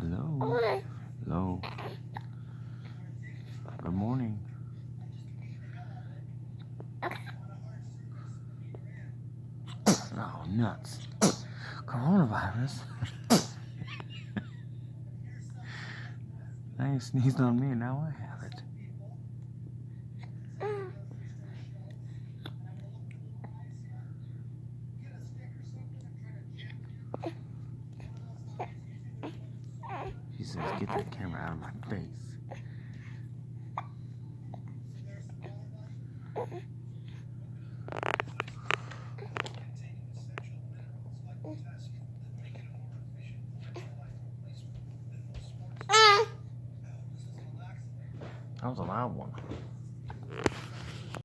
Hello? Hello? Good morning. Oh, nuts. Coronavirus? Now you sneezed on me, now I have it. She says, get that camera out of my face. That was a loud one.